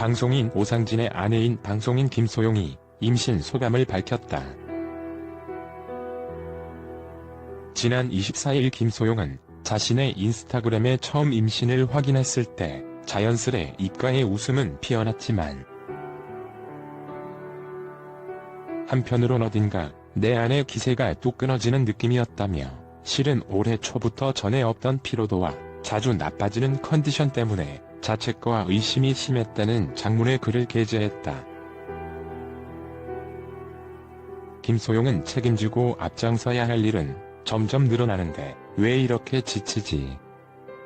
방송인 오상진의 아내인 방송인 김소용이 임신 소감을 밝혔다. 지난 24일 김소용은 자신의 인스타그램에 처음 임신을 확인했을 때 자연스레 입가에 웃음은 피어났지만 한편으론 어딘가 내 안의 기세가 뚝 끊어지는 느낌이었다며 실은 올해 초부터 전에 없던 피로도와 자주 나빠지는 컨디션 때문에 자책과 의심이 심했다는 장문의 글을 게재했다. 김소용은 책임지고 앞장서야 할 일은 점점 늘어나는데 왜 이렇게 지치지?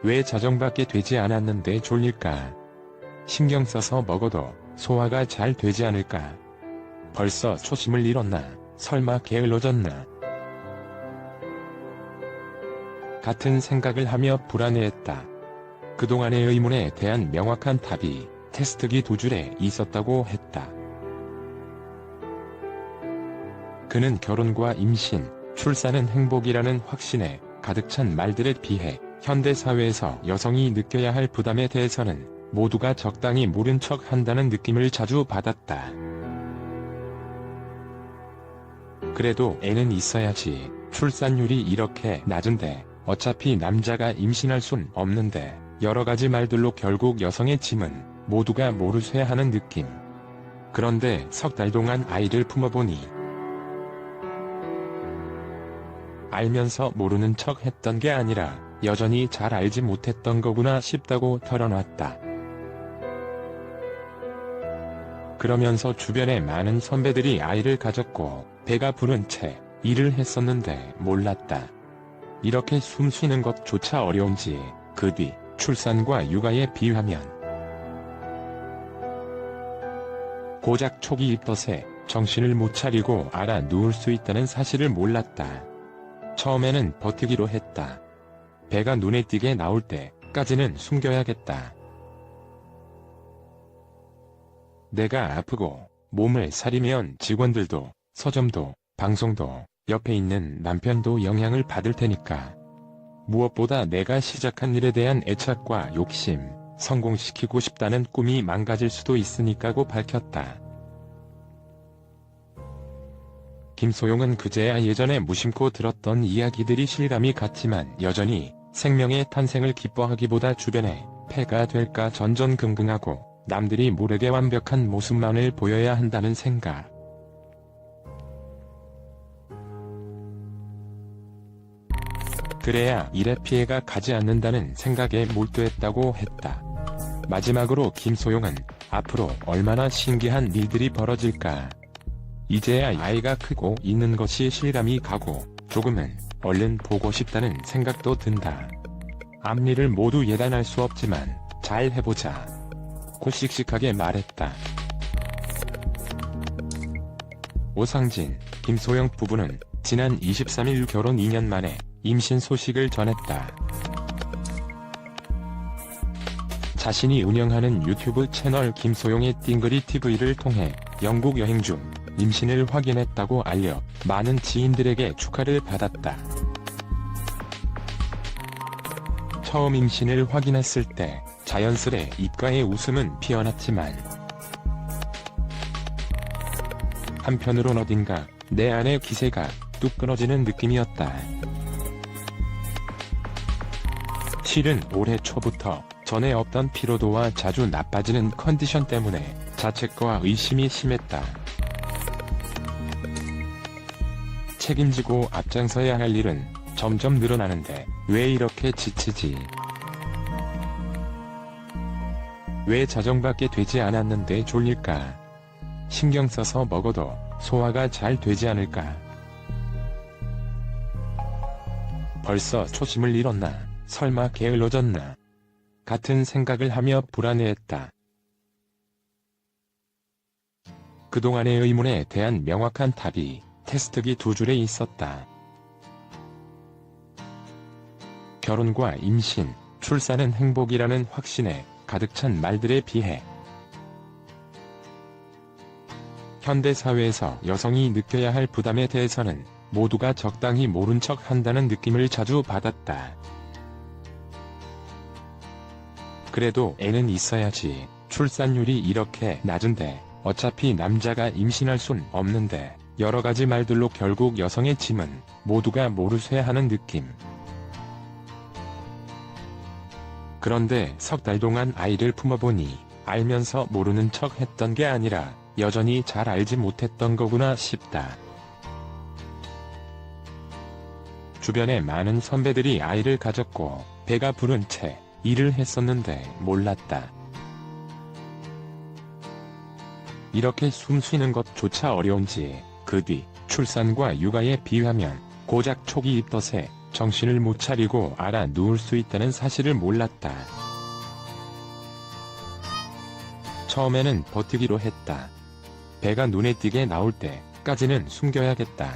왜 자정밖에 되지 않았는데 졸릴까? 신경 써서 먹어도 소화가 잘 되지 않을까? 벌써 초심을 잃었나? 설마 게을러졌나? 같은 생각을 하며 불안해했다. 그동안의 의문에 대한 명확한 답이 테스트기 2줄에 있었다고 했다. 그는 결혼과 임신, 출산은 행복이라는 확신에 가득 찬 말들에 비해 현대사회에서 여성이 느껴야 할 부담에 대해서는 모두가 적당히 모른 척 한다는 느낌을 자주 받았다. 그래도 애는 있어야지. 출산율이 이렇게 낮은데 어차피 남자가 임신할 순 없는데 여러가지 말들로 결국 여성의 짐은 모두가 모르쇠 하는 느낌. 그런데 석 달 동안 아이를 품어보니 알면서 모르는 척 했던 게 아니라 여전히 잘 알지 못했던 거구나 싶다고 털어놨다. 그러면서 주변에 많은 선배들이 아이를 가졌고 배가 부른 채 일을 했었는데 몰랐다. 이렇게 숨 쉬는 것조차 어려운지 그 뒤 출산과 육아에 비유하면 고작 초기 입덧에 정신을 못 차리고 알아 누울 수 있다는 사실을 몰랐다. 처음에는 버티기로 했다. 배가 눈에 띄게 나올 때까지는 숨겨야겠다. 내가 아프고 몸을 사리면 직원들도 서점도 방송도 옆에 있는 남편도 영향을 받을 테니까. 무엇보다 내가 시작한 일에 대한 애착과 욕심, 성공시키고 싶다는 꿈이 망가질 수도 있으니까고 밝혔다. 김소용은 그제야 예전에 무심코 들었던 이야기들이 실감이 갔지만 여전히 생명의 탄생을 기뻐하기보다 주변에 폐가 될까 전전긍긍하고 남들이 모르게 완벽한 모습만을 보여야 한다는 생각. 그래야 일에 피해가 가지 않는다는 생각에 몰두했다고 했다. 마지막으로 김소용은 앞으로 얼마나 신기한 일들이 벌어질까. 이제야 아이가 크고 있는 것이 실감이 가고 조금은 얼른 보고 싶다는 생각도 든다. 앞일을 모두 예단할 수 없지만 잘 해보자. 고 씩씩하게 말했다. 오상진, 김소영 부부는 지난 23일 결혼 2년 만에 임신 소식을 전했다. 자신이 운영하는 유튜브 채널 김소용의 띵그리 TV를 통해 영국 여행 중 임신을 확인했다고 알려 많은 지인들에게 축하를 받았다. 처음 임신을 확인했을 때 자연스레 입가에 웃음은 피어났지만 한편으론 어딘가 내 안의 기세가 뚝 끊어지는 느낌이었다. 실은 올해 초부터 전에 없던 피로도와 자주 나빠지는 컨디션 때문에 자책과 의심이 심했다. 책임지고 앞장서야 할 일은 점점 늘어나는데 왜 이렇게 지치지? 왜 자정밖에 되지 않았는데 졸릴까? 신경 써서 먹어도 소화가 잘 되지 않을까? 벌써 초심을 잃었나? 설마 게을러졌나? 같은 생각을 하며 불안해했다. 그동안의 의문에 대한 명확한 답이 테스트기 2줄에 있었다. 결혼과 임신, 출산은 행복이라는 확신에 가득 찬 말들에 비해 현대사회에서 여성이 느껴야 할 부담에 대해서는 모두가 적당히 모른 척 한다는 느낌을 자주 받았다. 그래도 애는 있어야지. 출산율이 이렇게 낮은데 어차피 남자가 임신할 순 없는데 여러가지 말들로 결국 여성의 짐은 모두가 몰수해하는 느낌. 그런데 석 달 동안 아이를 품어보니 알면서 모르는 척 했던 게 아니라 여전히 잘 알지 못했던 거구나 싶다. 주변에 많은 선배들이 아이를 가졌고 배가 부른 채 일을 했었는데 몰랐다. 이렇게 숨 쉬는 것조차 어려운지 그 뒤 출산과 육아에 비하면 고작 초기 입덧에 정신을 못 차리고 알아 누울 수 있다는 사실을 몰랐다. 처음에는 버티기로 했다. 배가 눈에 띄게 나올 때까지는 숨겨야겠다.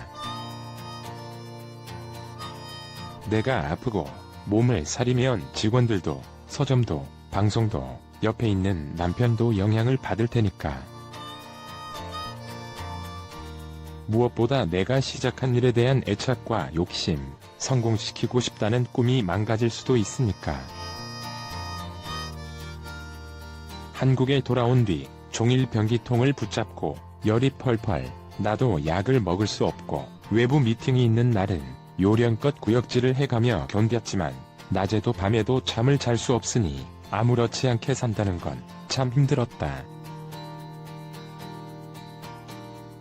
내가 아프고 몸을 사리면 직원들도 서점도 방송도 옆에 있는 남편도 영향을 받을 테니까. 무엇보다 내가 시작한 일에 대한 애착과 욕심, 성공시키고 싶다는 꿈이 망가질 수도 있으니까. 한국에 돌아온 뒤 종일 변기통을 붙잡고 열이 펄펄 나도 약을 먹을 수 없고 외부 미팅이 있는 날은 요령껏 구역질을 해가며 견뎠지만 낮에도 밤에도 잠을 잘 수 없으니 아무렇지 않게 산다는 건 참 힘들었다.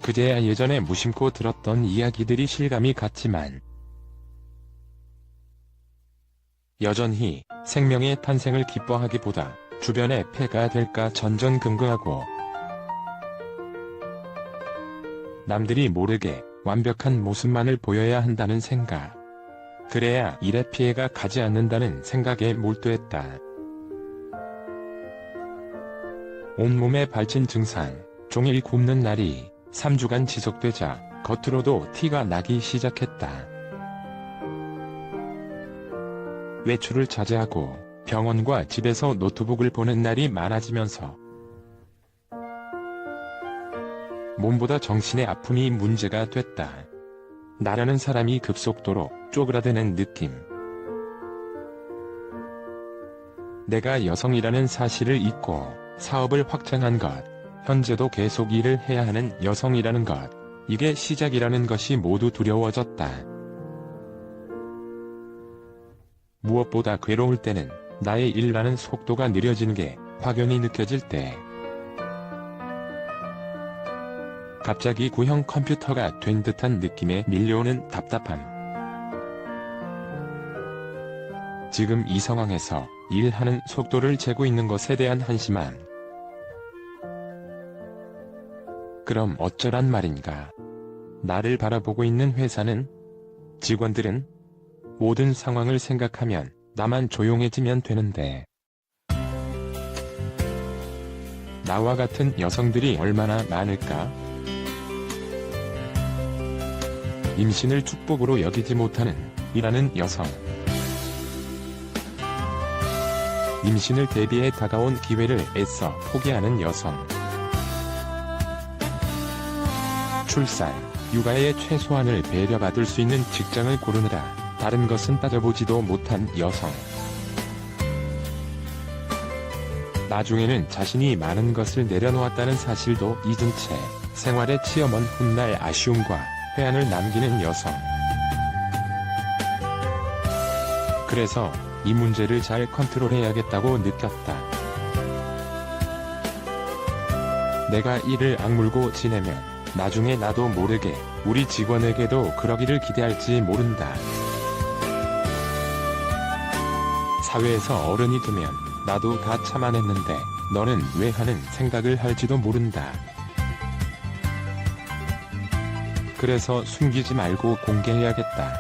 그제야 예전에 무심코 들었던 이야기들이 실감이 갔지만 여전히 생명의 탄생을 기뻐하기보다 주변에 폐가 될까 전전긍긍하고 남들이 모르게 완벽한 모습만을 보여야 한다는 생각. 그래야 일에 피해가 가지 않는다는 생각에 몰두했다. 온몸에 발진 증상, 종일 굶는 날이 3주간 지속되자 겉으로도 티가 나기 시작했다. 외출을 자제하고 병원과 집에서 노트북을 보는 날이 많아지면서 몸보다 정신의 아픔이 문제가 됐다. 나라는 사람이 급속도로 쪼그라드는 느낌. 내가 여성이라는 사실을 잊고 사업을 확장한 것, 현재도 계속 일을 해야 하는 여성이라는 것, 이게 시작이라는 것이 모두 두려워졌다. 무엇보다 괴로울 때는 나의 일하는 속도가 느려지는 게 확연히 느껴질 때. 갑자기 구형 컴퓨터가 된 듯한 느낌에 밀려오는 답답함. 지금 이 상황에서 일하는 속도를 재고 있는 것에 대한 한심함. 그럼 어쩌란 말인가? 나를 바라보고 있는 회사는? 직원들은? 모든 상황을 생각하면 나만 조용해지면 되는데. 나와 같은 여성들이 얼마나 많을까? 임신을 축복으로 여기지 못하는 일하는 여성. 임신을 대비해 다가온 기회를 애써 포기하는 여성. 출산, 육아의 최소한을 배려받을 수 있는 직장을 고르느라 다른 것은 따져보지도 못한 여성. 나중에는 자신이 많은 것을 내려놓았다는 사실도 잊은 채 생활에 치여먼 훗날 아쉬움과 회한을 남기는 여성. 그래서 이 문제를 잘 컨트롤해야겠다고 느꼈다. 내가 이를 악물고 지내면 나중에 나도 모르게 우리 직원에게도 그러기를 기대할지 모른다. 사회에서 어른이 되면 나도 다 참아냈는데 너는 왜 하는 생각을 할지도 모른다. 그래서 숨기지 말고 공개해야겠다.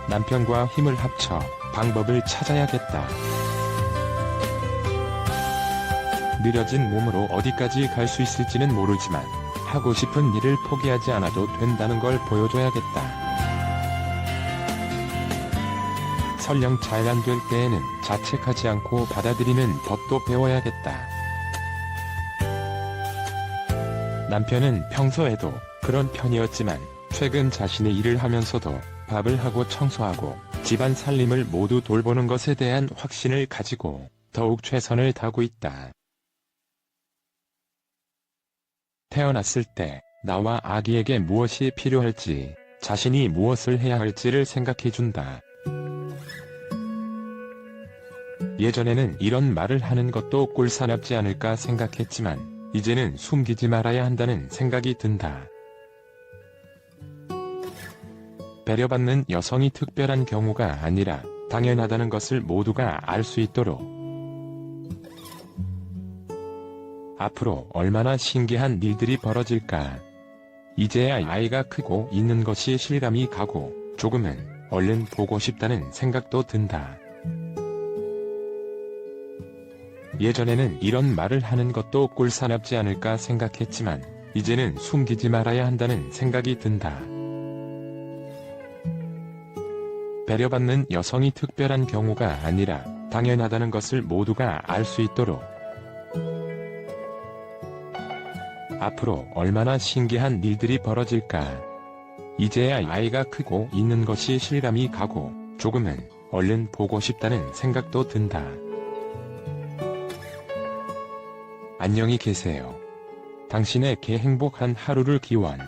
남편과 힘을 합쳐 방법을 찾아야겠다. 느려진 몸으로 어디까지 갈 수 있을지는 모르지만 하고 싶은 일을 포기하지 않아도 된다는 걸 보여줘야겠다. 설령 잘 안 될 때에는 자책하지 않고 받아들이는 법도 배워야겠다. 남편은 평소에도 그런 편이었지만 최근 자신의 일을 하면서도 밥을 하고 청소하고 집안 살림을 모두 돌보는 것에 대한 확신을 가지고 더욱 최선을 다하고 있다. 태어났을 때 나와 아기에게 무엇이 필요할지, 자신이 무엇을 해야 할지를 생각해준다. 예전에는 이런 말을 하는 것도 꼴사납지 않을까 생각했지만 이제는 숨기지 말아야 한다는 생각이 든다. 배려받는 여성이 특별한 경우가 아니라 당연하다는 것을 모두가 알 수 있도록. 앞으로 얼마나 신기한 일들이 벌어질까. 이제야 아이가 크고 있는 것이 실감이 가고 조금은 얼른 보고 싶다는 생각도 든다. 예전에는 이런 말을 하는 것도 꼴사납지 않을까 생각했지만 이제는 숨기지 말아야 한다는 생각이 든다. 배려받는 여성이 특별한 경우가 아니라 당연하다는 것을 모두가 알 수 있도록. 앞으로 얼마나 신기한 일들이 벌어질까. 이제야 아이가 크고 있는 것이 실감이 가고 조금은 얼른 보고 싶다는 생각도 든다. 안녕히 계세요. 당신에게 행복한 하루를 기원.